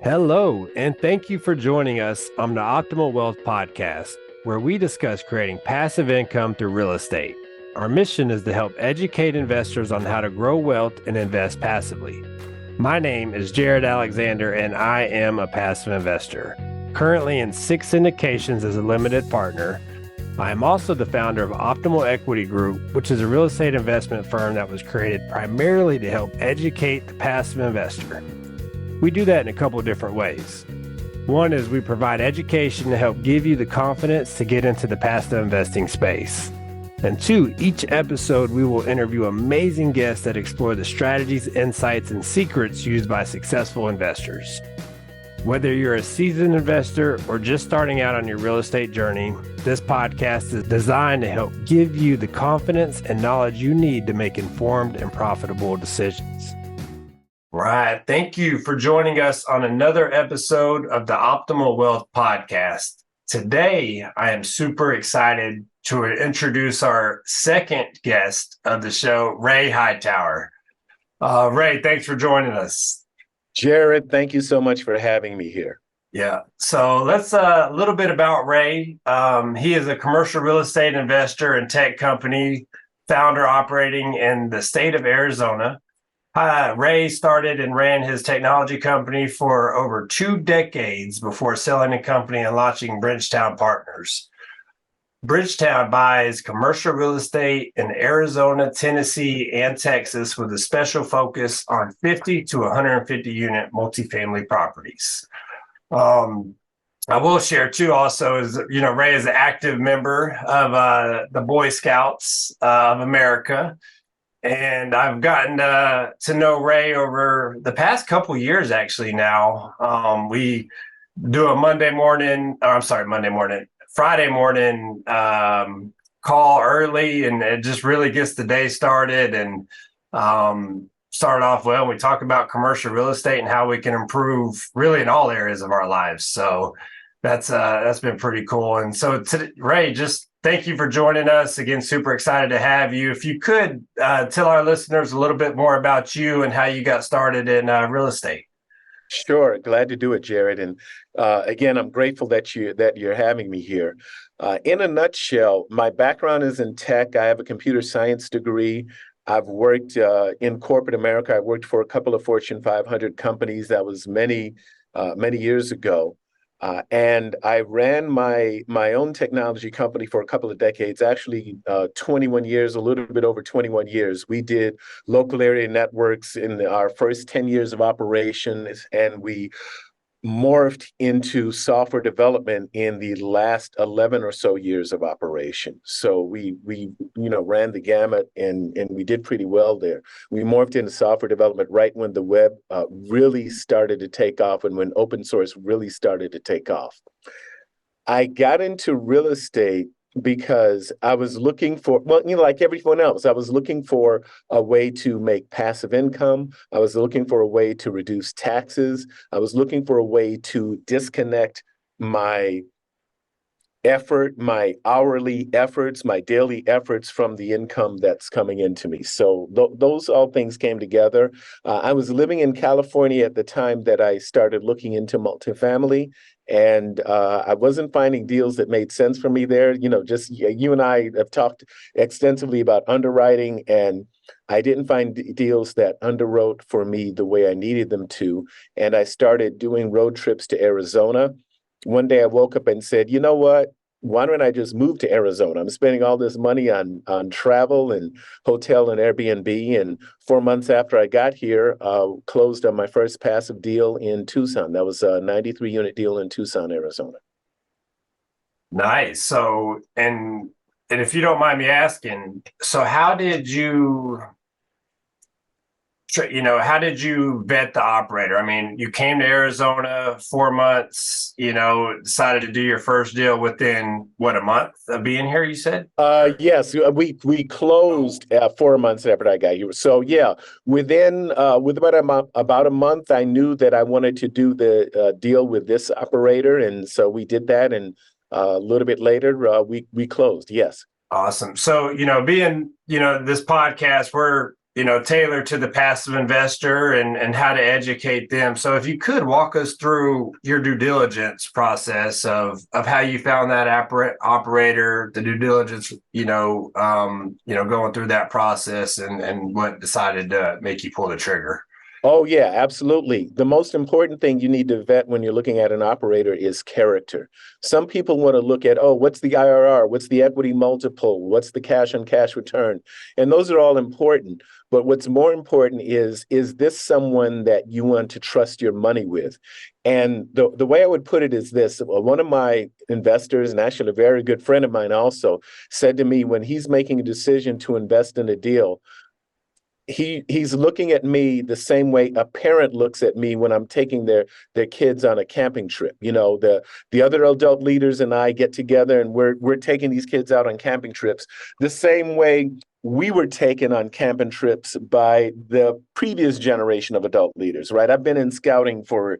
Hello, and thank you for joining us on the Optimal Wealth Podcast, where we discuss creating passive income through real estate. Our mission is to help educate investors on how to grow wealth and invest passively. My name is Jared Alexander, and I am a passive investor, currently in 6 syndications as a limited partner. I am also the founder of Optimal Equity Group, which is a real estate investment firm that was created primarily to help educate the passive investor. We do that in a couple of different ways. One is we provide education to help give you the confidence to get into the passive investing space. And two, each episode we will interview amazing guests that explore the strategies, insights, and secrets used by successful investors. Whether you're a seasoned investor or just starting out on your real estate journey, this podcast is designed to help give you the confidence and knowledge you need to make informed and profitable decisions. Right. Thank you for joining us on another episode of the Optimal Wealth Podcast. Today, I am super excited to introduce our second guest of the show, Ray Hightower. Ray, thanks for joining us. Jared, thank you so much for having me here. Yeah. So let's a little bit about Ray. He is a commercial real estate investor and tech company founder operating in the state of Arizona. Ray started and ran his technology company for over 2 decades before selling the company and launching Bridgetown Partners. Bridgetown buys commercial real estate in Arizona, Tennessee, and Texas with a special focus on 50 to 150 unit multifamily properties. I will share too also is, Ray is an active member of the Boy Scouts of America. And I've gotten to know Ray over the past couple years, actually. Now we do a Friday morning call early, and it just really gets the day started. And start off well. We talk about commercial real estate and how we can improve really in all areas of our lives. So that's been pretty cool. And so Ray, just thank you for joining us again. Super excited to have you. If you could tell our listeners a little bit more about you and how you got started in real estate. Sure, glad to do it, Jared. And again, I'm grateful that you're having me here. In a nutshell, my background is in tech. I have a computer science degree. I've worked in corporate America. I worked for a couple of Fortune 500 companies. That was many years ago. And I ran my own technology company for a couple of decades, actually 21 years, a little bit over 21 years. We did local area networks in our first 10 years of operations, and we morphed into software development in the last 11 or so years of operation. So we ran the gamut, and we did pretty well there. We morphed into software development right when the web really started to take off and when open source really started to take off. I got into real estate because I was looking for, like everyone else, I was looking for a way to make passive income. I was looking for a way to reduce taxes. I was looking for a way to disconnect my effort, my hourly efforts, my daily efforts from the income that's coming into me. So those all things came together. I was living in California at the time that I started looking into multifamily, and I wasn't finding deals that made sense for me there. Just you and I have talked extensively about underwriting, and I didn't find deals that underwrote for me the way I needed them to. And I started doing road trips to Arizona. One day I woke up and said, you know what? Why don't I just move to Arizona? I'm spending all this money on travel and hotel and Airbnb. And 4 months after I got here, closed on my first passive deal in Tucson. That was a 93-unit deal in Tucson, Arizona. Nice. So, and if you don't mind me asking, so how did you vet the operator? I mean, you came to Arizona 4 months, decided to do your first deal within a month of being here, you said? Yes, we closed 4 months after I got here. So yeah, with about a month, I knew that I wanted to do the deal with this operator, and so we did that. And a little bit later, we closed. Yes. Awesome. So being this podcast, we're tailor to the passive investor and how to educate them. So if you could walk us through your due diligence process of how you found that operator, the due diligence, going through that process and what decided to make you pull the trigger. Oh, yeah, absolutely. The most important thing you need to vet when you're looking at an operator is character. Some people want to look at, oh, what's the IRR? What's the equity multiple? What's the cash on cash return? And those are all important. But what's more important is this someone that you want to trust your money with? And the way I would put it is this. One of my investors, and actually a very good friend of mine also, said to me when he's making a decision to invest in a deal, he's looking at me the same way a parent looks at me when I'm taking their kids on a camping trip. The other adult leaders and I get together and we're taking these kids out on camping trips the same way we were taken on camping trips by the previous generation of adult leaders, right? I've been in scouting for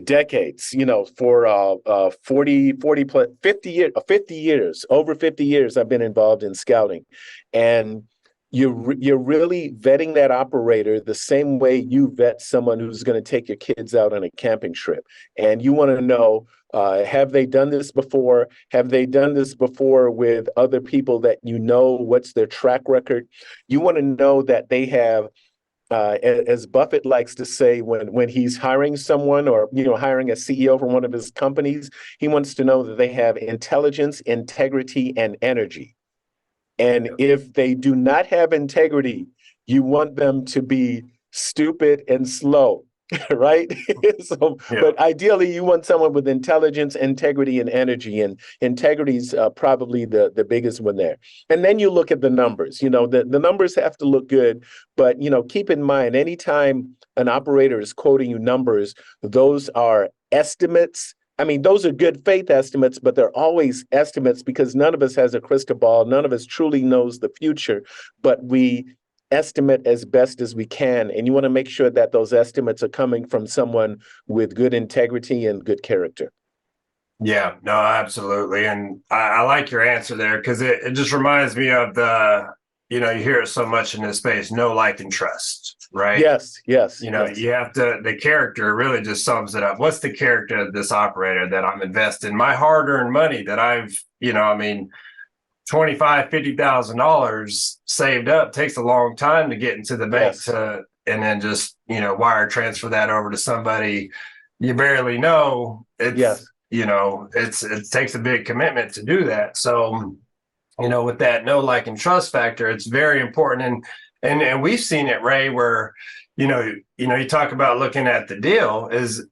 decades, for 40 plus 50 years, 50 years, over 50 years I've been involved in scouting. And you're really vetting that operator the same way you vet someone who's going to take your kids out on a camping trip. And you want to know, have they done this before? Have they done this before with other people that you know? What's their track record? You want to know that they have, as Buffett likes to say, when he's hiring someone or hiring a CEO for one of his companies, he wants to know that they have intelligence, integrity, and energy. And if they do not have integrity, you want them to be stupid and slow, right? But ideally, you want someone with intelligence, integrity, and energy. And integrity is probably the biggest one there. And then you look at the numbers. The numbers have to look good. But, keep in mind, anytime an operator is quoting you numbers, those are estimates. I mean, those are good faith estimates, but they're always estimates because none of us has a crystal ball. None of us truly knows the future, but we estimate as best as we can. And you want to make sure that those estimates are coming from someone with good integrity and good character. Yeah, no, absolutely. And I like your answer there because it just reminds me of you hear it so much in this space, know, like, and trust, right? Yes. You have to, the character really just sums it up. What's the character of this operator that I'm investing my hard-earned money that I've, $25,000, $50,000 saved up takes a long time to get into the bank and then just, wire transfer that over to somebody you barely know. It takes a big commitment to do that. So, with that know, like, and trust factor, it's very important. And we've seen it, Ray, where, you talk about looking at the deal is,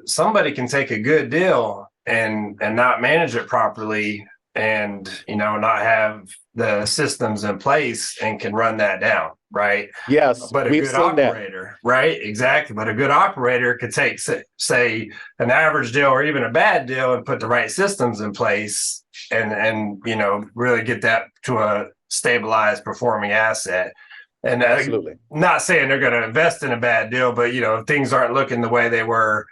somebody can take a good deal and not manage it properly and, not have the systems in place and can run that down. Right. Yes. But a good operator, right? Exactly. But a good operator could take, say, an average deal or even a bad deal and put the right systems in place and really get that to a stabilized performing asset. And absolutely not saying they're going to invest in a bad deal, but if things aren't looking the way they were,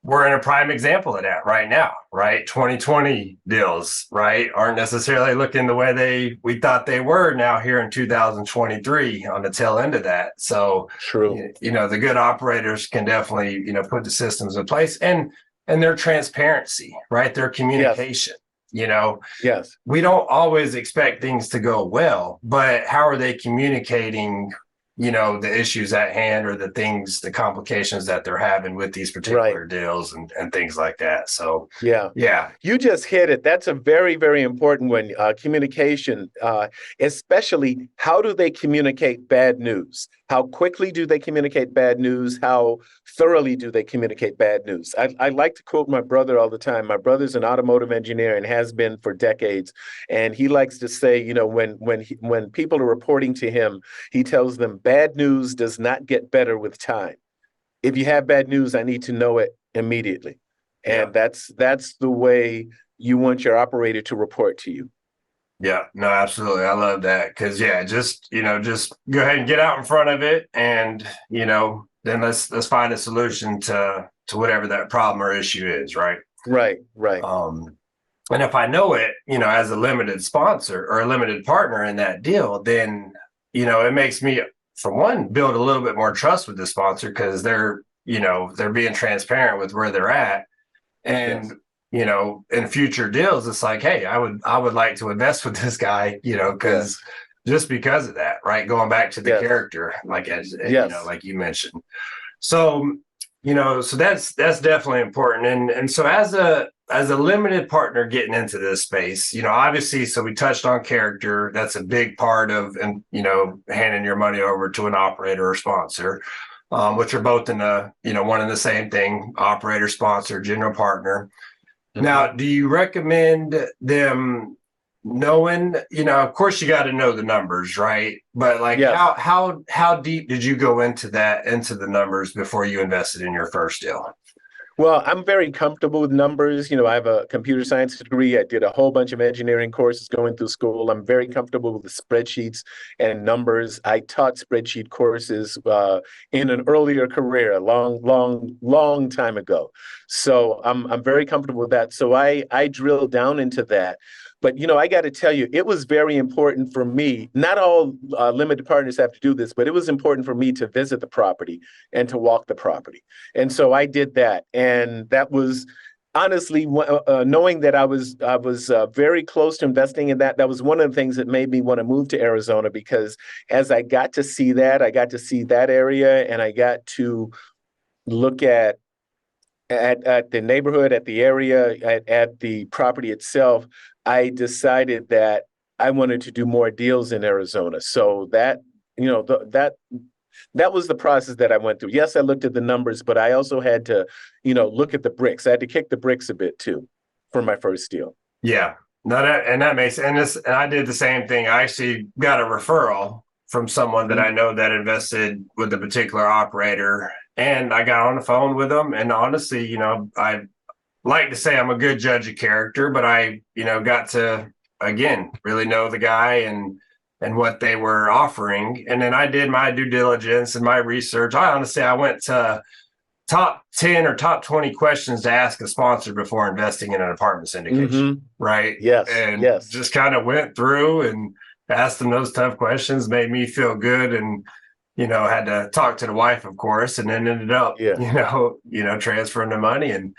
we're in a prime example of that right now, right? 2020 deals, right, aren't necessarily looking the way we thought they were now here in 2023 on the tail end of that. So true, the good operators can definitely put the systems in place and their transparency, right? Their communication. Yes. We don't always expect things to go well, but how are they communicating, the issues at hand or the complications that they're having with these particular deals and things like that. So, yeah. You just hit it. That's a very, very important one. Communication, especially how do they communicate bad news? How quickly do they communicate bad news? How thoroughly do they communicate bad news? I like to quote my brother all the time. My brother's an automotive engineer and has been for decades. And he likes to say, when people are reporting to him, he tells them bad news does not get better with time. If you have bad news, I need to know it immediately. And that's the way you want your operator to report to you. Yeah, no, absolutely. I love that because just go ahead and get out in front of it, and then let's find a solution to whatever that problem or issue is. Right. Right. And if I know it, as a limited sponsor or a limited partner in that deal, then, it makes me, for one, build a little bit more trust with the sponsor because they're being transparent with where they're at. And, Yes. In future deals, it's like, hey, I would like to invest with this guy, because Yes. just because of that, right? Going back to the Yes. character, Yes. like you mentioned. So, so that's definitely important. And so as a limited partner getting into this space, obviously, so we touched on character. That's a big part of, and handing your money over to an operator or sponsor, which are both in one and the same thing: operator, sponsor, general partner. Now, Mhm. do you recommend them knowing, of course you got to know the numbers, right? But like Yes. how deep did you go into the numbers before you invested in your first deal? Well, I'm very comfortable with numbers. I have a computer science degree. I did a whole bunch of engineering courses going through school. I'm very comfortable with the spreadsheets and numbers. I taught spreadsheet courses in an earlier career, a long, long, long time ago. So I'm very comfortable with that. So I drilled down into that. But I got to tell you, it was very important for me. Not all limited partners have to do this, but it was important for me to visit the property and to walk the property. And so I did that, and that was honestly knowing that I was very close to investing in that. That was one of the things that made me want to move to Arizona, because as I got to see that, I got to see that area, and I got to look at the neighborhood, at the area, at the property itself. I decided that I wanted to do more deals in Arizona. So that that was the process that I went through. Yes, I looked at the numbers, but I also had to, look at the bricks. I had to kick the bricks a bit too for my first deal. Yeah. No, that makes sense. And I did the same thing. I actually got a referral from someone that I Mhm. know that invested with a particular operator. And I got on the phone with them. And honestly, I like to say I'm a good judge of character, but I, got to again really know the guy and what they were offering. And then I did my due diligence and my research. I went to top 10 or top 20 questions to ask a sponsor before investing in an apartment syndication, Mhm. right? Yes. And Yes. just kind of went through and asked them those tough questions, made me feel good. And had to talk to the wife, of course, and then ended up, Yeah. transferring the money. And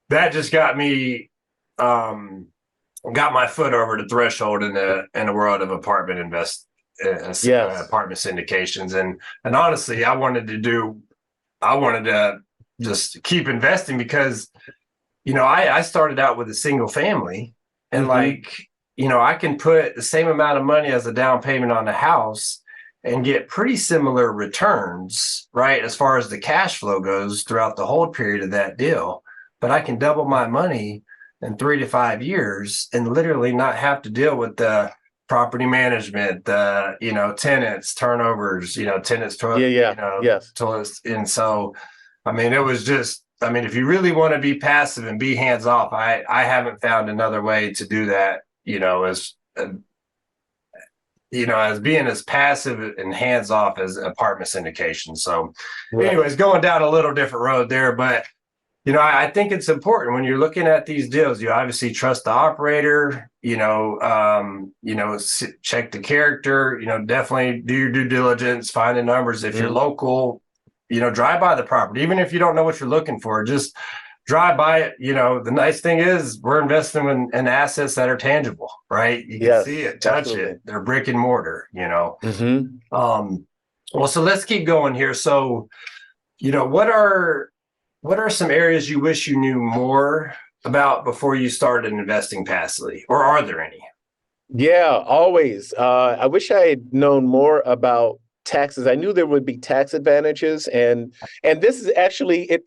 that just got me, got my foot over the threshold in the world of Yes. apartment syndications. And honestly, I wanted to just keep investing because, I started out with a single family, and Mhm. like, I can put the same amount of money as a down payment on the house and get pretty similar returns, right? As far as the cash flow goes throughout the whole period of that deal. But I can double my money in 3 to 5 years and literally not have to deal with the property management, the, tenants, turnovers, tenants, Yeah. Yeah. Yes. toilets. And so, I mean, it was just, I mean, if you really want to be passive and be hands off, I haven't found another way to do that, as being as passive and hands off as apartment syndication. So, Right. anyways, going down a little different road there, but I think it's important when you're looking at these deals. You obviously trust the operator. Check the character. Definitely do your due diligence. Find the numbers. If you're Mhm. local, drive by the property. Even if you don't know what you're looking for, just drive by it. The nice thing is we're investing in assets that are tangible, right? You can see Yes. it, touch it. Absolutely. They're brick and mortar. Mhm. Um, well, so let's keep going here. So, what are some areas you wish you knew more about before you started investing passively, or are there any? Yeah, always. I wish I had known more about taxes. I knew there would be tax advantages, and this is actually it.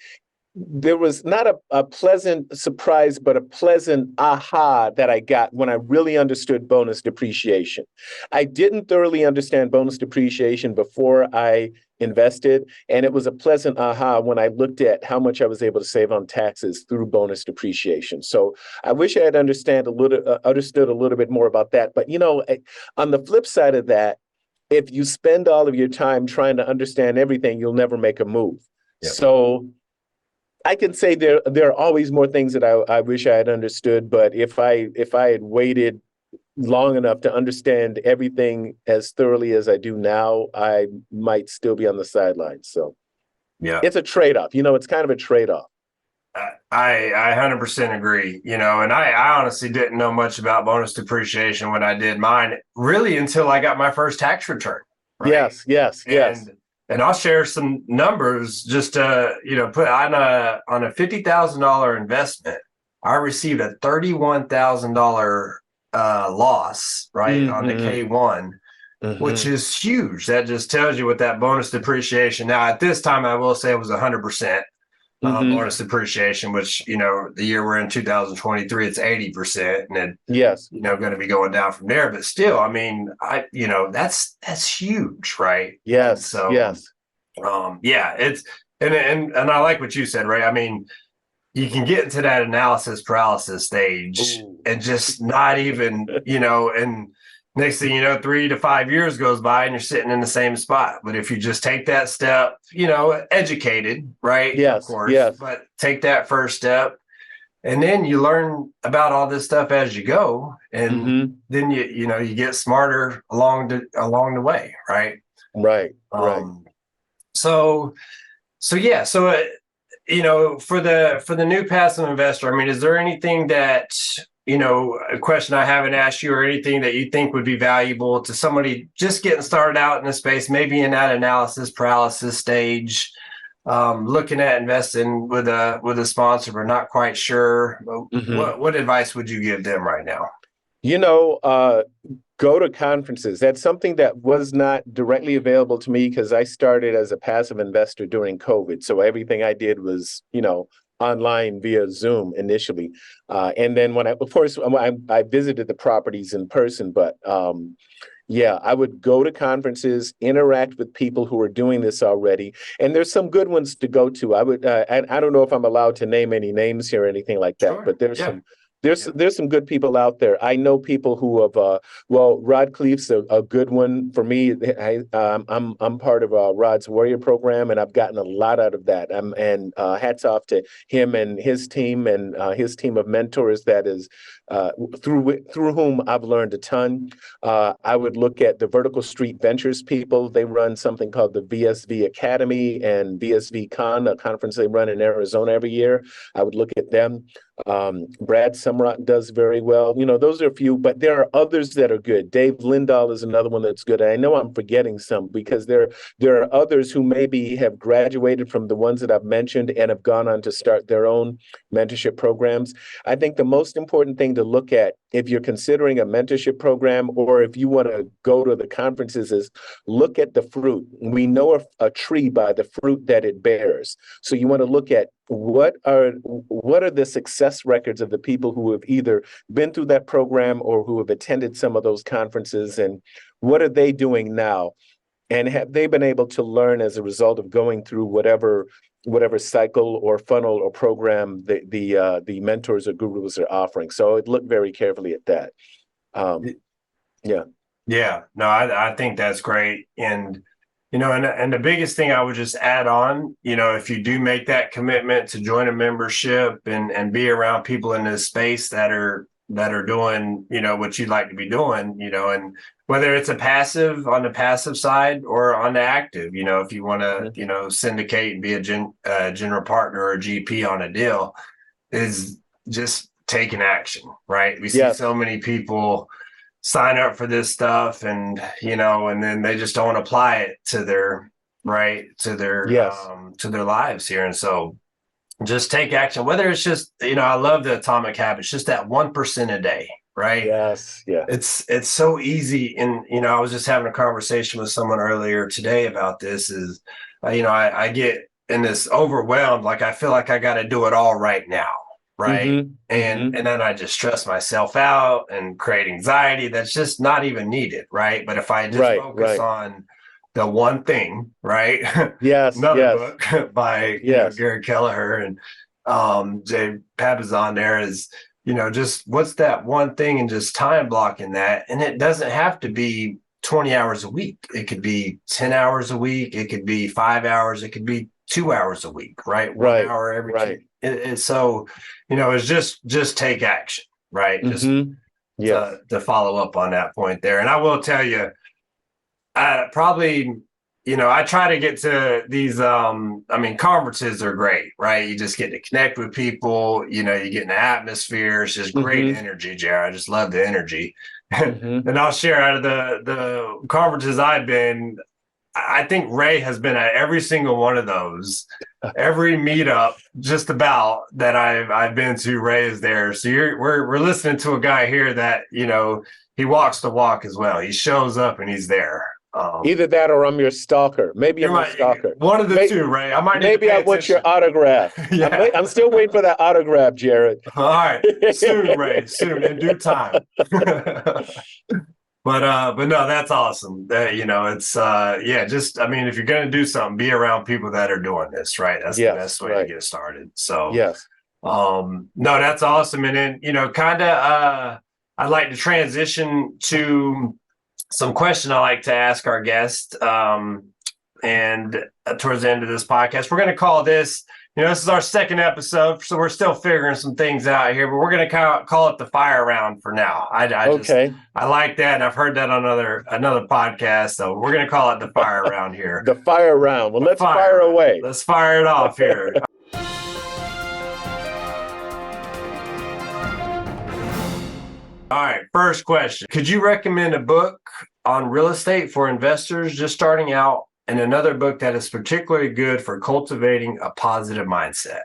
There was not a pleasant surprise, but a pleasant aha that I got when I really understood bonus depreciation. I didn't thoroughly understand bonus depreciation before I invested, and it was a pleasant aha when I looked at how much I was able to save on taxes through bonus depreciation. So I wish I had understood a little bit more about that. But on the flip side of that, if you spend all of your time trying to understand everything, you'll never make a move. Yep. So I can say there are always more things that I wish I had understood, but if I had waited long enough to understand everything as thoroughly as I do now, I might still be on the sidelines. So Yeah. it's a trade-off. It's kind of a trade-off. I 100% agree, and I honestly didn't know much about bonus depreciation when I did mine, really until I got my first tax return, right? Yes, yes, yes. And I'll share some numbers just to, put on a $50,000 investment. I received a $31,000 loss, right, on the Mm-hmm. K1, which Mm-hmm. is huge. That just tells you what that bonus depreciation. Now, at this time, I will say it was 100%. Mm-hmm. Bonus depreciation, which, the year we're in 2023, it's 80%, and then, Yes. going to be going down from there. But still, I mean, that's huge, right? And Yes. so, Yes. yeah, it's and I like what you said, right? I mean, you can get into that analysis paralysis stage Ooh. and just not even, and next thing you know, 3 to 5 years goes by and you're sitting in the same spot. But if you just take that step, educated, right? Of Yes. course, Yes. but take that first step and then you learn about all this stuff as you go. And Mm-hmm. then you get smarter along the way, right? Right. Right. Um, so yeah, for the new passive investor, I mean, is there anything that, a question I haven't asked you, or anything that you think would be valuable to somebody just getting started out in the space, maybe in that analysis paralysis stage, looking at investing with a sponsor but not quite sure? Mm-hmm. What advice would you give them right now? You know, uh, Go to conferences. That's something that was not directly available to me because I started as a passive investor during COVID. So everything I did was, online via Zoom initially. And then of course, I visited the properties in person, but yeah, I would go to conferences, interact with people who are doing this already, and there's some good ones to go to. I don't know if I'm allowed to name any names here or anything like that, Sure. but there's Yeah. some. There's some good people out there. I know people who have Rod Cleef's a good one for me. I'm part of Rod's Warrior program, and I've gotten a lot out of that. And hats off to him and his team of mentors. That is through whom I've learned a ton. I would look at the Vertical Street Ventures people. They run something called the VSV Academy and VSV Con, a conference they run in Arizona every year. I would look at them. Brad Sumrock does very well. Those are a few, but there are others that are good. Dave Lindahl is another one that's good. I know I'm forgetting some because there are others who maybe have graduated from the ones that I've mentioned and have gone on to start their own mentorship programs. I think the most important thing to look at if you're considering a mentorship program or if you want to go to the conferences is look at the fruit. We know a tree by the fruit that it bears. So you want to look at what are the success records of the people who have either been through that program or who have attended some of those conferences, and what are they doing now? And have they been able to learn as a result of going through whatever cycle or funnel or program the mentors or gurus are offering? So I'd look very carefully at that. Yeah. Yeah, no, I think that's great. And, and the biggest thing I would just add on, if you do make that commitment to join a membership and be around people in this space that are doing, what you'd like to be doing, and whether it's on the passive side or on the active, if you want to, syndicate and be a general partner or a GP on a deal, is just taking action, right? We see Yes. so many people sign up for this stuff and and then they just don't apply it to their Yes. to their lives here. And so just take action, whether it's just I love the atomic habits, just that 1% a day, right? Yes. Yeah. It's so easy. And I was just having a conversation with someone earlier today about this is I get in this overwhelmed, like I feel like I got to do it all right now, right? Mm-hmm. And Mm-hmm. and then I just stress myself out and create anxiety that's just not even needed, right? But if I just Right. focus Right. on the one thing, right? Yes. Another Yes. book by Yes. Gary Kelleher and Jay Papasan there is, just what's that one thing and just time blocking that. And it doesn't have to be 20 hours a week. It could be 10 hours a week. It could be 5 hours. It could be 2 hours a week, right? One Right. hour every Right. so, it's just take action, right? Just Yes. to follow up on that point there. And I will tell you, probably, I try to get to these, conferences are great, right? You just get to connect with people, you get in the atmosphere. It's just great energy, Jared. I just love the energy. And I'll share out of the conferences I've been, I think Ray has been at every single one of those, every meetup just about that I've been to. Ray is there. So we're listening to a guy here that, he walks the walk as well. He shows up and he's there. Either that or I'm your stalker. Maybe I'm your stalker. One of the two, Ray. I might need maybe to pay I want your attention. autograph. Yeah. I'm still waiting for that autograph, Jared. All right. Soon, Ray. Soon, in due time. But no, that's awesome. It's if you're gonna do something, be around people that are doing this, right? That's the best way to get started. So yes. No, that's awesome. And then, I'd like to transition to some question I like to ask our guest. And towards the end of this podcast, we're gonna call this. This is our second episode, so we're still figuring some things out here, but we're going to call it the fire round for now. I like that, and I've heard that on another podcast, so we're going to call it the fire round here. The fire round. Well, let's fire away. Let's fire it off here. All right, first question. Could you recommend a book on real estate for investors just starting out, and another book that is particularly good for cultivating a positive mindset?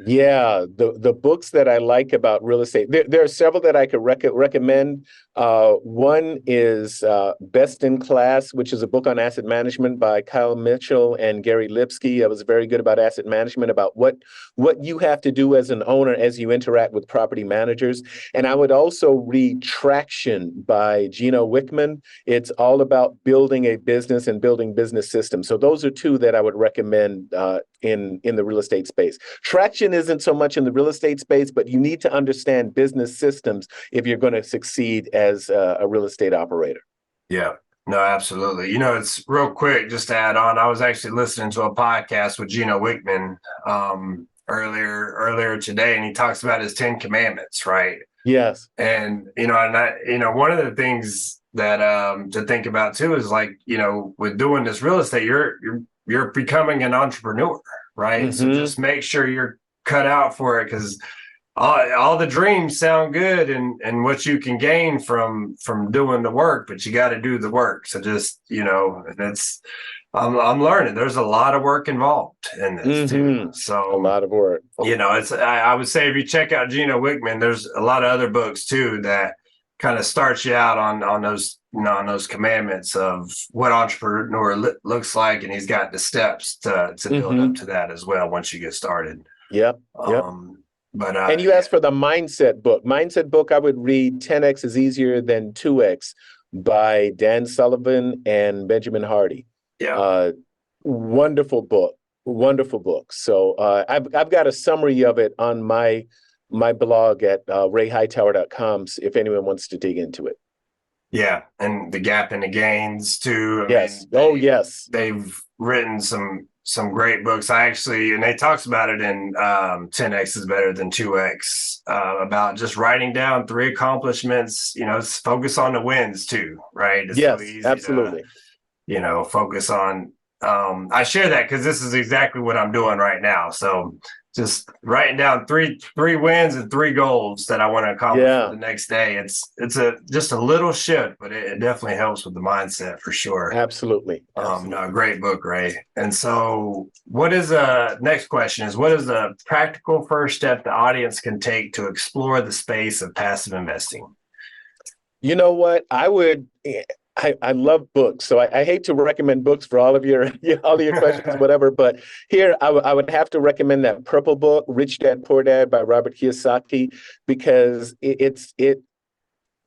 Yeah, the books that I like about real estate, there are several that I could recommend. One is Best in Class, which is a book on asset management by Kyle Mitchell and Gary Lipsky. It was very good about asset management, about what you have to do as an owner as you interact with property managers. And I would also read Traction by Gino Wickman. It's all about building a business and building business systems. So those are two that I would recommend in the real estate space. Traction isn't so much in the real estate space, but you need to understand business systems if you're going to succeed as a real estate operator. Yeah, no, absolutely. It's real quick, just to add on, I was actually listening to a podcast with Gino Wickman earlier today, and he talks about his 10 commandments, right? Yes. And, one of the things that to think about too is with doing this real estate, you're becoming an entrepreneur, right? So just make sure you're cut out for it, because all the dreams sound good and what you can gain from doing the work, but you got to do the work. So just, that's, I'm learning there's a lot of work involved in this too. So a lot of work, I would say if you check out Gino Wickman, there's a lot of other books too that kind of starts you out on those, on those commandments of what entrepreneur looks like. And he's got the steps to build up to that as well once you get started. Yep. And you asked for the mindset book. Mindset book, I would read 10X is Easier Than 2X by Dan Sullivan and Benjamin Hardy. Yeah. Wonderful book. So I've got a summary of it on my blog at rayhightower.com if anyone wants to dig into it. Yeah. And The Gap and the Gains too. Yes. Yes. They've written some great books. And they talks about it in 10X is Better Than 2X, about just writing down 3 accomplishments, focus on the wins too, right? It's yes, so easy absolutely. To, focus on, I share that because this is exactly what I'm doing right now. So just writing down three wins and 3 goals that I want to accomplish for the next day. It's just a little shift, but it definitely helps with the mindset for sure. Absolutely. No, great book, Ray. And so what is next question is, what is the practical first step the audience can take to explore the space of passive investing? You know what? I love books, so I hate to recommend books for all of your questions, whatever. But here, I would have to recommend that purple book, Rich Dad Poor Dad by Robert Kiyosaki, because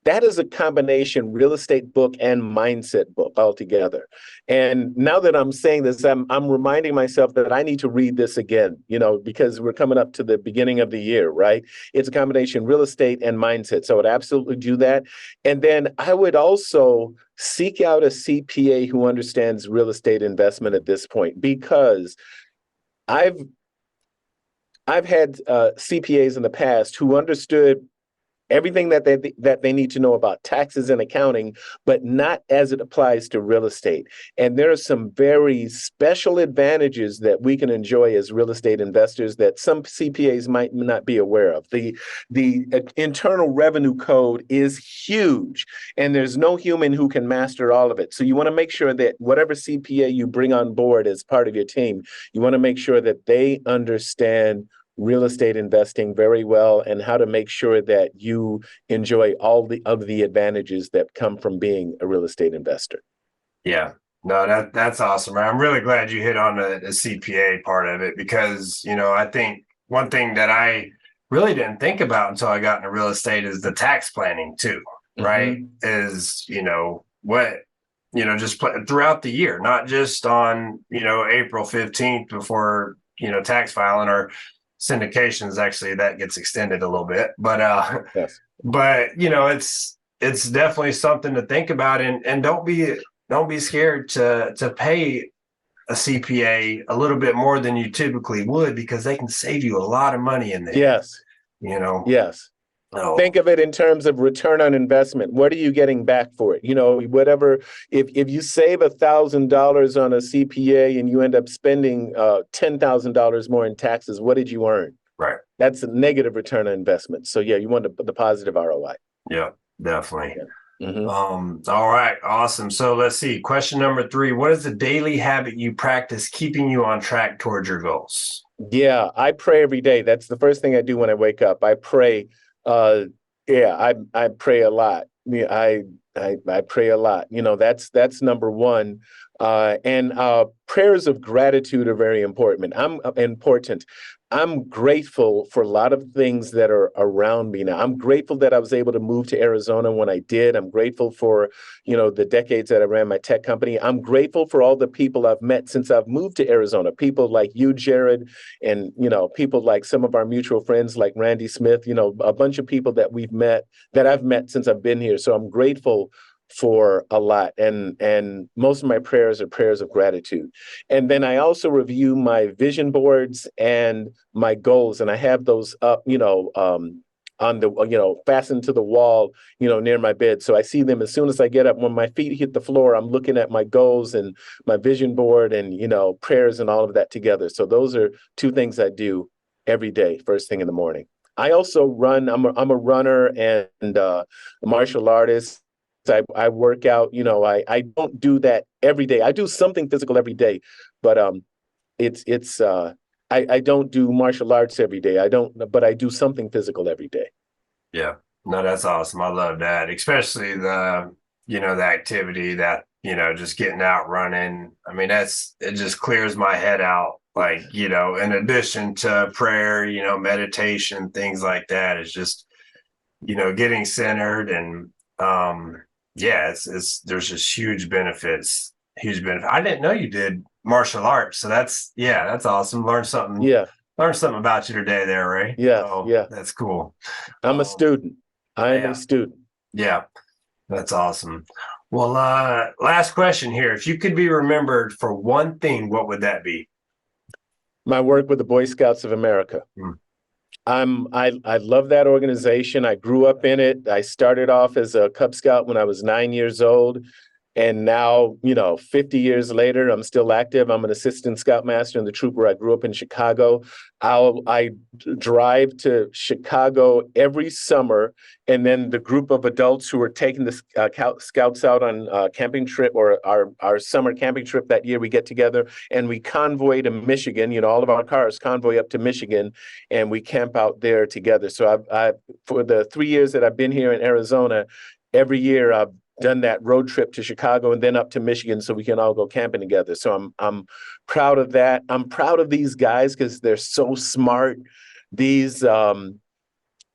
that is a combination real estate book and mindset book altogether. And now that I'm saying this, I'm reminding myself that I need to read this again, because we're coming up to the beginning of the year, right? It's a combination real estate and mindset. So I would absolutely do that. And then I would also seek out a CPA who understands real estate investment at this point, because I've I've had CPAs in the past who understood everything that they need to know about taxes and accounting, but not as it applies to real estate. And there are some very special advantages that we can enjoy as real estate investors that some CPAs might not be aware of. The Internal Revenue Code is huge, and there's no human who can master all of it. So you want to make sure that whatever CPA you bring on board as part of your team, you want to make sure that they understand real estate investing very well and how to make sure that you enjoy all the advantages that come from being a real estate investor. Yeah. No, that's awesome. I'm really glad you hit on the CPA part of it because, I think one thing that I really didn't think about until I got into real estate is the tax planning too, right? Is, just throughout the year, not just on, April 15th before, tax filing or syndications. Actually, that gets extended a little bit, but yes. But it's definitely something to think about, and don't be scared to pay a CPA a little bit more than you typically would because they can save you a lot of money in there. Yes. Yes. Oh. Think of it in terms of return on investment. What are you getting back for it? Whatever. If you save $1,000 on a CPA and you end up spending $10,000 more in taxes, what did you earn? Right. That's a negative return on investment. So yeah, you want the positive ROI. Yeah, definitely. Yeah. Mm-hmm. All right, awesome. So let's see. Question number 3: what is the daily habit you practice keeping you on track towards your goals? Yeah, I pray every day. That's the first thing I do when I wake up. I pray. I pray a lot. I pray a lot. That's number one. And prayers of gratitude are very important. I'm grateful for a lot of things that are around me now. I'm grateful that I was able to move to Arizona when I did. I'm grateful for, the decades that I ran my tech company. I'm grateful for all the people I've met since I've moved to Arizona. People like you, Jared, and, people like some of our mutual friends like Randy Smith, a bunch of people that I've met since I've been here. So I'm grateful for a lot. And most of my prayers are prayers of gratitude. And then I also review my vision boards and my goals. And I have those up, on the, fastened to the wall, near my bed. So I see them as soon as I get up. When my feet hit the floor, I'm looking at my goals and my vision board and, prayers and all of that together. So those are two things I do every day, first thing in the morning. I also run. I'm a runner and a martial artist. I work out. I don't do that every day. I do something physical every day, but I don't do martial arts every day. But I do something physical every day. Yeah, no, that's awesome. I love that, especially the activity that just getting out running. I mean, it just clears my head out. Like, in addition to prayer, meditation, things like that, it's just, getting centered and, there's just huge benefits. I didn't know you did martial arts. So that's awesome. Learn something about you today there, Ray. Yeah. That's cool. I'm a student. I am a student. Yeah. That's awesome. Well, last question here. If you could be remembered for one thing, what would that be? My work with the Boy Scouts of America. I love that organization. I grew up in it. I started off as a Cub Scout when I was 9 years old. And now, 50 years later, I'm still active. I'm an assistant scoutmaster in the troop where I grew up in Chicago. I drive to Chicago every summer, and then the group of adults who are taking the scouts out on a camping trip or our summer camping trip that year, we get together and we convoy to Michigan. All of our cars convoy up to Michigan, and we camp out there together. So I've for the 3 years that I've been here in Arizona, every year I've done that road trip to Chicago and then up to Michigan so we can all go camping together. So I'm proud of that. I'm proud of these guys because they're so smart. These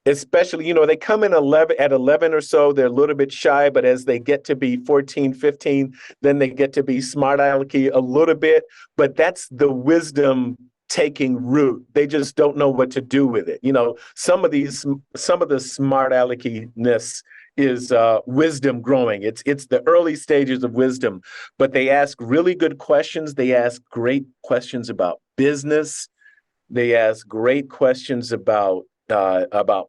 especially, they come in at 11 or so, they're a little bit shy, but as they get to be 14, 15, then they get to be smart alecky a little bit, but that's the wisdom taking root. They just don't know what to do with it. Some of the smart aleckiness is wisdom growing. It's the early stages of wisdom, but they ask really good questions. They ask great questions about business. They ask great questions about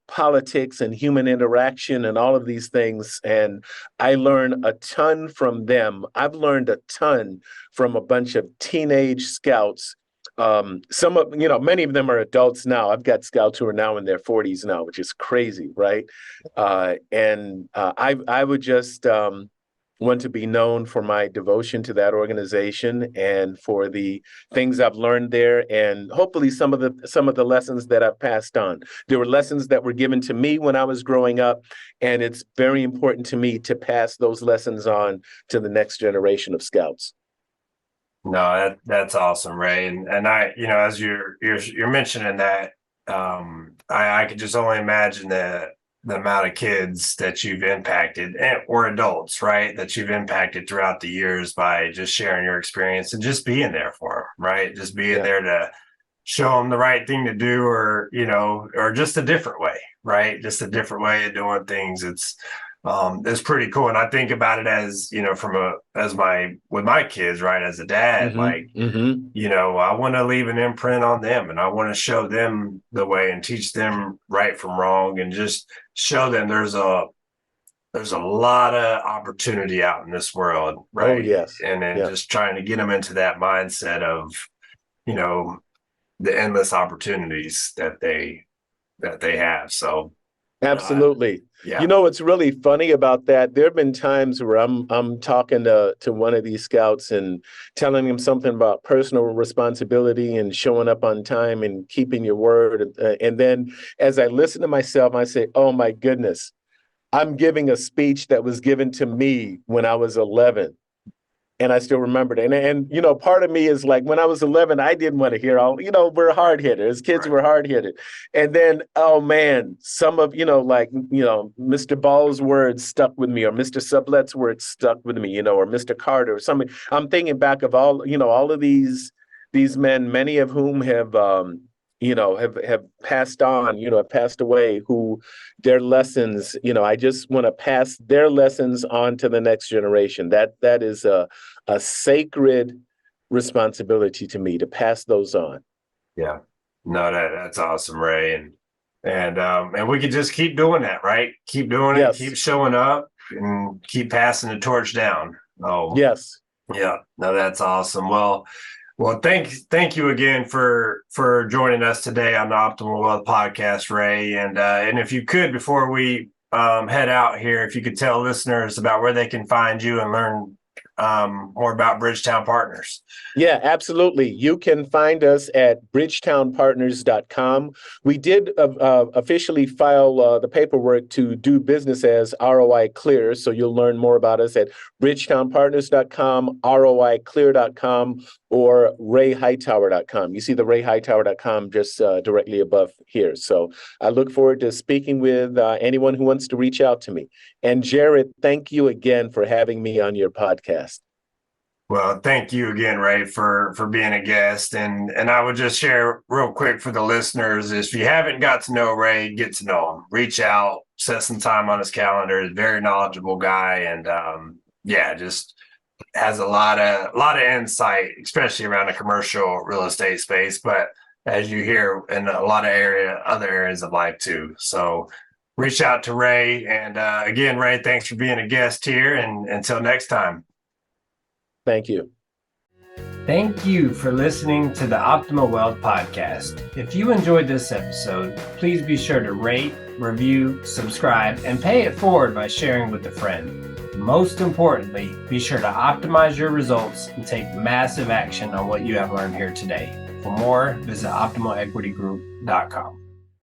politics and human interaction and all of these things. And I learn a ton from them. I've learned a ton from a bunch of teenage scouts. Many of them are adults now. I've got scouts who are now in their 40s now, which is crazy, right? I would just want to be known for my devotion to that organization and for the things I've learned there, and hopefully some of the lessons that I've passed on. There were lessons that were given to me when I was growing up, and it's very important to me to pass those lessons on to the next generation of scouts. No, that's awesome, Ray. And I, as you're mentioning that, I could just only imagine the amount of kids that you've impacted or adults, right, that you've impacted throughout the years by just sharing your experience and just being there for them, right? Just being there to show them the right thing to do, or just a different way, right? Just a different way of doing things. It's pretty cool. And I think about it as, with my kids, right, as a dad, I want to leave an imprint on them, and I want to show them the way and teach them right from wrong, and just show them there's a lot of opportunity out in this world, right? Oh, yes. And then just trying to get them into that mindset of, the endless opportunities that they have. So absolutely. What's really funny about that, there have been times where I'm talking to one of these scouts and telling him something about personal responsibility and showing up on time and keeping your word. And then as I listen to myself, I say, oh my goodness, I'm giving a speech that was given to me when I was 11. And I still remembered it. And part of me is like, when I was 11, I didn't want to hear we're hard hitters. Kids were hard hitted. And then, oh man, some of, Mr. Ball's words stuck with me, or Mr. Sublet's words stuck with me, or Mr. Carter or something. I'm thinking back of all of these men, many of whom have passed on, have passed away, who their lessons, I just want to pass their lessons on to the next generation. That is a sacred responsibility to me, to pass those on. Yeah, no, that's awesome, Ray. And we could just keep doing that, right? Keep doing it, keep showing up, and keep passing the torch down. Oh, yes. Yeah, no, that's awesome. Well, thank you again for joining us today on the Optimal Wealth Podcast, Ray. And if you could, before we head out here, if you could tell listeners about where they can find you and learn more about Bridgetown Partners. Yeah, absolutely. You can find us at bridgetownpartners.com. We did officially file the paperwork to do business as ROI Clear, so you'll learn more about us at bridgetownpartners.com, roiclear.com, or rayhightower.com. You see the rayhightower.com just directly above here. So I look forward to speaking with anyone who wants to reach out to me. And Jared, thank you again for having me on your podcast. Well, thank you again, Ray, for being a guest. And I would just share real quick for the listeners, if you haven't got to know Ray, get to know him. Reach out, set some time on his calendar. He's a very knowledgeable guy, and just has a lot of insight, especially around the commercial real estate space. But as you hear, in a lot of other areas of life too. So reach out to Ray. And again, Ray, thanks for being a guest here. And until next time. Thank you. Thank you for listening to the Optimal Wealth Podcast. If you enjoyed this episode, please be sure to rate, review, subscribe, and pay it forward by sharing with a friend. Most importantly, be sure to optimize your results and take massive action on what you have learned here today. For more, visit optimalequitygroup.com.